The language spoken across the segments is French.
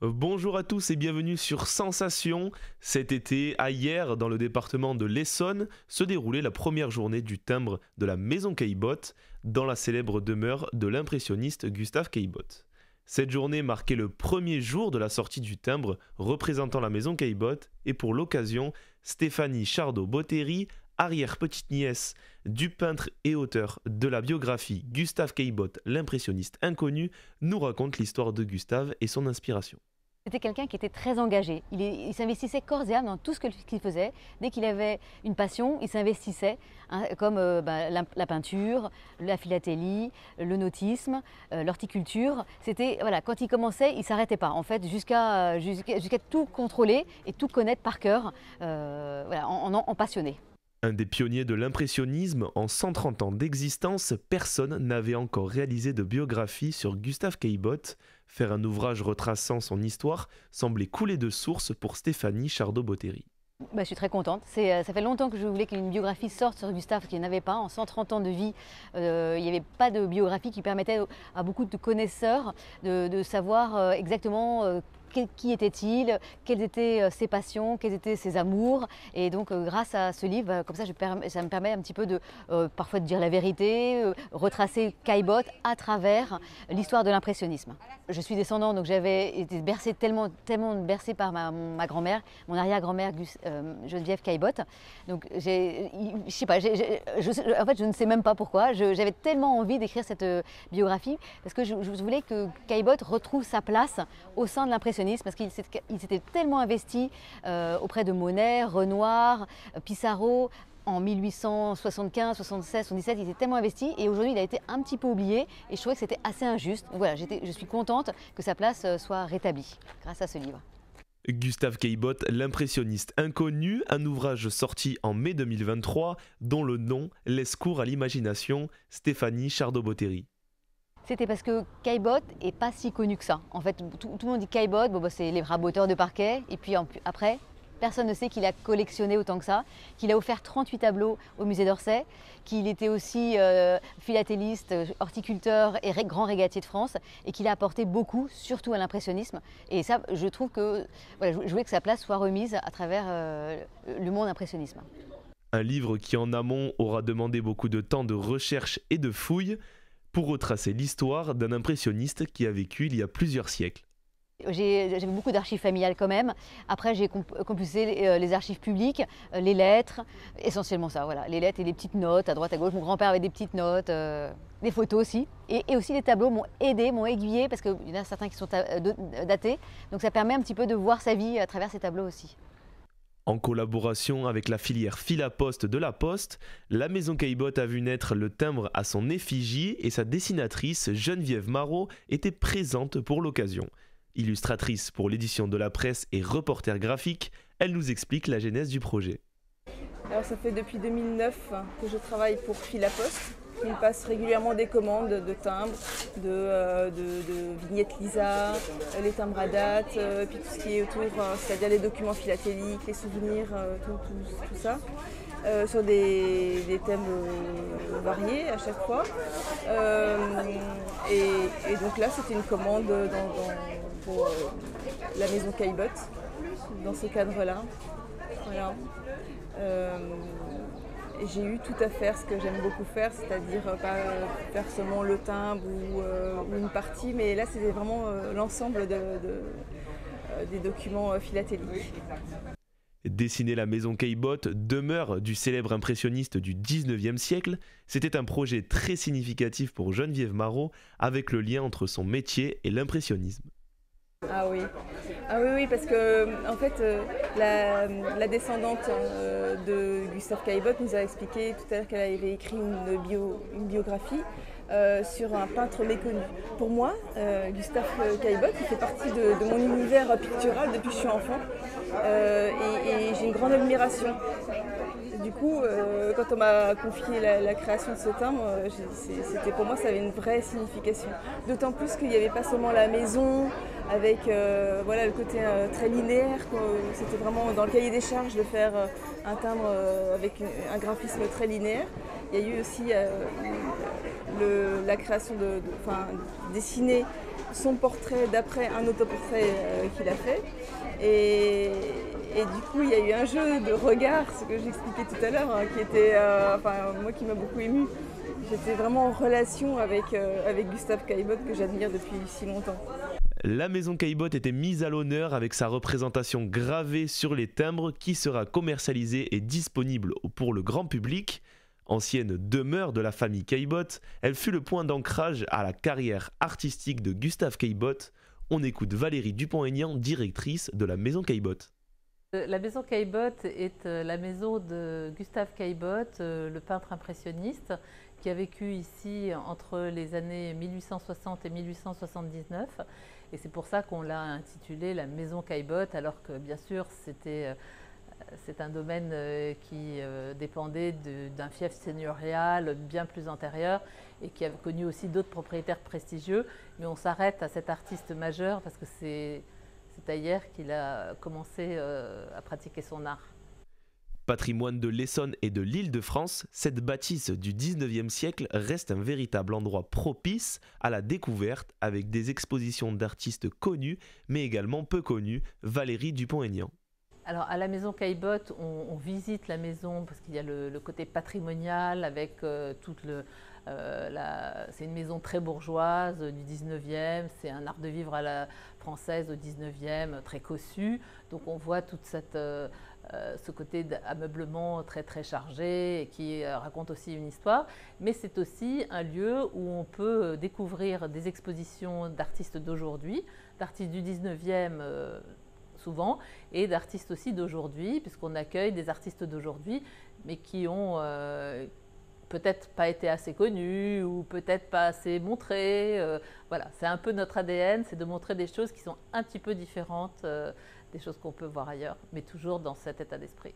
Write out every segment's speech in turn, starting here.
Bonjour à tous et bienvenue sur Sensation. Cet été, à hier, dans le département de l'Essonne, se déroulait la première journée du timbre de la Maison Caillebotte, dans la célèbre demeure de l'impressionniste Gustave Caillebotte. Cette journée marquait le premier jour de la sortie du timbre représentant la Maison Caillebotte et pour l'occasion, Stéphanie Chardot-Botteri, arrière-petite-nièce du peintre et auteur de la biographie Gustave Caillebotte, l'impressionniste inconnu, nous raconte l'histoire de Gustave et son inspiration. C'était quelqu'un qui était très engagé. Il s'investissait corps et âme dans tout ce qu'il faisait. Dès qu'il avait une passion, il s'investissait, hein, comme la peinture, la philatélie, le nautisme, l'horticulture. C'était voilà, quand il commençait, il ne s'arrêtait pas. En fait, jusqu'à tout contrôler et tout connaître par cœur, voilà, en passionné. Un des pionniers de l'impressionnisme, en 130 ans d'existence, personne n'avait encore réalisé de biographie sur Gustave Caillebotte. Faire un ouvrage retraçant son histoire semblait couler de source pour Stéphanie Chardot-Botteri. Je suis très contente. Ça fait longtemps que je voulais qu'une biographie sorte sur Gustave, qu'il n'y en avait pas. En 130 ans de vie, il n'y avait pas de biographie qui permettait à beaucoup de connaisseurs de savoir exactement qui était-il, quelles étaient ses passions, quels étaient ses amours. Et donc grâce à ce livre, comme ça, ça me permet un petit peu de parfois de dire la vérité, retracer Caillebotte à travers l'histoire de l'impressionnisme. Je suis descendante, donc j'avais été bercée tellement bercée par ma grand-mère, mon arrière-grand-mère Geneviève Caillebotte. Donc je sais pas, en fait je ne sais même pas pourquoi. J'avais tellement envie d'écrire cette biographie parce que je voulais que Caillebotte retrouve sa place au sein de l'impressionnisme. Parce qu'il s'était tellement investi auprès de Monet, Renoir, Pissarro. En 1875, 76, 77, il s'est tellement investi et aujourd'hui il a été un petit peu oublié et je trouvais que c'était assez injuste. Donc voilà, je suis contente que sa place soit rétablie grâce à ce livre. Gustave Caillebotte, l'impressionniste inconnu, un ouvrage sorti en mai 2023 dont le nom laisse cours à l'imagination, Stéphanie Chardot-Botteri. C'était parce que Caillebotte n'est pas si connu que ça. En fait, tout le monde dit Caillebotte, c'est les raboteurs de parquet. Et puis après, personne ne sait qu'il a collectionné autant que ça, qu'il a offert 38 tableaux au musée d'Orsay, qu'il était aussi philatéliste, horticulteur et grand régatier de France, et qu'il a apporté beaucoup, surtout à l'impressionnisme. Et ça, je trouve que voilà, je voulais que sa place soit remise à travers le monde impressionnisme. Un livre qui en amont aura demandé beaucoup de temps de recherche et de fouilles, pour retracer l'histoire d'un impressionniste qui a vécu il y a plusieurs siècles. J'avais beaucoup d'archives familiales quand même. Après, j'ai compulsé les archives publiques, les lettres, essentiellement ça, voilà. Les lettres et des petites notes à droite, à gauche. Mon grand-père avait des petites notes, des photos aussi. Et aussi les tableaux m'ont aidé, m'ont aiguillé, parce qu'il y en a certains qui sont datés. Donc ça permet un petit peu de voir sa vie à travers ces tableaux aussi. En collaboration avec la filière Filaposte de la Poste, la Maison Caillebotte a vu naître le timbre à son effigie et sa dessinatrice Geneviève Marot était présente pour l'occasion. Illustratrice pour l'édition de la presse et reporter graphique, elle nous explique la genèse du projet. Alors ça fait depuis 2009 que je travaille pour Filaposte. Il me passe régulièrement des commandes de timbres, de vignettes Lisa, les timbres à date, puis tout ce qui est autour, c'est-à-dire les documents philatéliques, les souvenirs, tout ça, sur des thèmes variés à chaque fois. Et donc là, c'était une commande pour la Maison Caillebotte, dans ce cadre-là. Voilà. J'ai eu tout à faire, ce que j'aime beaucoup faire, c'est-à-dire pas faire seulement le timbre ou une partie, mais là c'était vraiment l'ensemble des documents philatéliques. Dessiner la Maison Caillebotte, demeure du célèbre impressionniste du 19e siècle, c'était un projet très significatif pour Geneviève Marot, avec le lien entre son métier et l'impressionnisme. Ah oui, parce que en fait, la descendante de Gustave Caillebotte nous a expliqué tout à l'heure qu'elle avait écrit une biographie sur un peintre méconnu. Pour moi, Gustave Caillebotte, il fait partie de mon univers pictural depuis que je suis enfant et j'ai une grande admiration. Du coup, quand on m'a confié la création de ce timbre, pour moi, ça avait une vraie signification. D'autant plus qu'il n'y avait pas seulement la maison, avec le côté très linéaire. C'était vraiment dans le cahier des charges de faire un timbre avec un graphisme très linéaire. il y a eu aussi la création dessiner son portrait d'après un autoportrait qu'il a fait. Et du coup, il y a eu un jeu de regard, ce que j'expliquais tout à l'heure, hein, qui était, moi qui m'a beaucoup émue. J'étais vraiment en relation avec Gustave Caillebotte, que j'admire depuis si longtemps. La maison Caillebotte était mise à l'honneur avec sa représentation gravée sur les timbres qui sera commercialisée et disponible pour le grand public. Ancienne demeure de la famille Caillebotte, elle fut le point d'ancrage à la carrière artistique de Gustave Caillebotte. On écoute Valérie Dupont-Aignan, directrice de la maison Caillebotte. La maison Caillebotte est la maison de Gustave Caillebotte, le peintre impressionniste, qui a vécu ici entre les années 1860 et 1879. Et c'est pour ça qu'on l'a intitulé la maison Caillebotte, alors que bien sûr c'est un domaine qui dépendait d'un fief seigneurial bien plus antérieur et qui a connu aussi d'autres propriétaires prestigieux. Mais on s'arrête à cet artiste majeur parce que c'est à hier qu'il a commencé à pratiquer son art. Patrimoine de l'Essonne et de l'Île-de-France, cette bâtisse du 19e siècle reste un véritable endroit propice à la découverte avec des expositions d'artistes connus mais également peu connus. Valérie Dupont-Aignan. Alors à la maison Caillebotte, on visite la maison parce qu'il y a le côté patrimonial avec c'est une maison très bourgeoise du 19e, c'est un art de vivre à la française au 19e, très cossu. Donc on voit toute ce côté d'ameublement très très chargé et qui raconte aussi une histoire. Mais c'est aussi un lieu où on peut découvrir des expositions d'artistes d'aujourd'hui, d'artistes du 19e souvent, et d'artistes aussi d'aujourd'hui, puisqu'on accueille des artistes d'aujourd'hui, mais qui ont peut-être pas été assez connus ou peut-être pas assez montrés. Voilà, c'est un peu notre ADN, c'est de montrer des choses qui sont un petit peu différentes des choses qu'on peut voir ailleurs, mais toujours dans cet état d'esprit.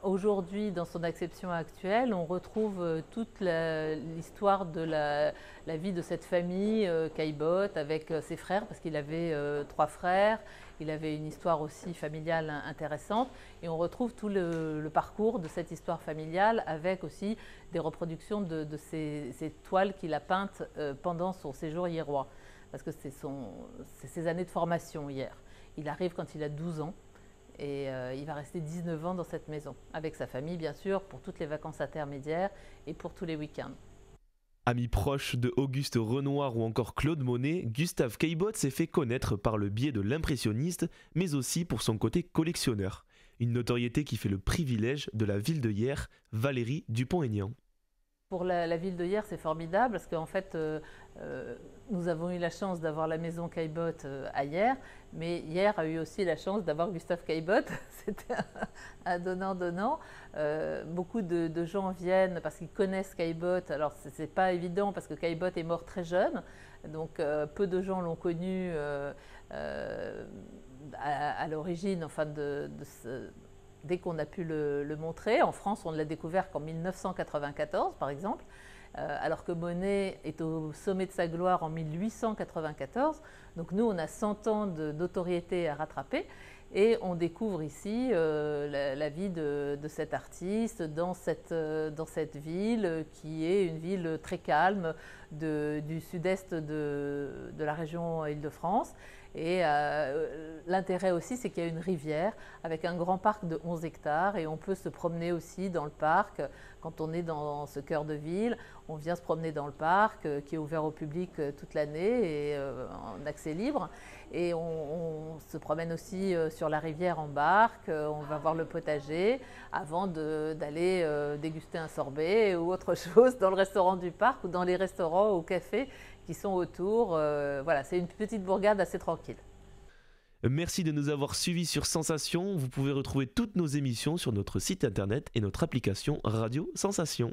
Aujourd'hui, dans son acception actuelle, on retrouve toute l'histoire de la vie de cette famille Caillebotte avec ses frères, parce qu'il avait 3 frères. Il avait une histoire aussi familiale intéressante. Et on retrouve tout le parcours de cette histoire familiale avec aussi des reproductions de ces toiles qu'il a peintes pendant son séjour hierois. Parce que c'est ses années de formation hier. Il arrive quand il a 12 ans. Et il va rester 19 ans dans cette maison, avec sa famille bien sûr, pour toutes les vacances intermédiaires et pour tous les week-ends. Ami proche de Auguste Renoir ou encore Claude Monet, Gustave Caillebotte s'est fait connaître par le biais de l'impressionniste, mais aussi pour son côté collectionneur. Une notoriété qui fait le privilège de la ville de Hyères, Valérie Dupont-Aignan. Pour la ville de Hyères, c'est formidable parce qu'en fait, nous avons eu la chance d'avoir la maison Caillebotte à Hyères, mais Hyères a eu aussi la chance d'avoir Gustave Caillebotte. C'était un donnant-donnant. Beaucoup de gens viennent parce qu'ils connaissent Caillebotte. Alors, ce n'est pas évident parce que Caillebotte est mort très jeune, donc peu de gens l'ont connu à l'origine, enfin dès qu'on a pu le montrer. En France, on ne l'a découvert qu'en 1994, par exemple, alors que Monet est au sommet de sa gloire en 1894. Donc nous, on a 100 ans de notoriété à rattraper et on découvre ici la vie de cet artiste dans cette ville qui est une ville très calme du sud-est de la région Île-de-France. Et l'intérêt aussi, c'est qu'il y a une rivière avec un grand parc de 11 hectares et on peut se promener aussi dans le parc. Quand on est dans ce cœur de ville, on vient se promener dans le parc qui est ouvert au public toute l'année et en accès libre. Et on se promène aussi sur la rivière en barque, on va voir le potager avant d'aller déguster un sorbet ou autre chose dans le restaurant du parc ou dans les restaurants ou cafés qui sont autour. Voilà, c'est une petite bourgade assez tranquille. Merci de nous avoir suivis sur Sensation. Vous pouvez retrouver toutes nos émissions sur notre site internet et notre application Radio Sensation.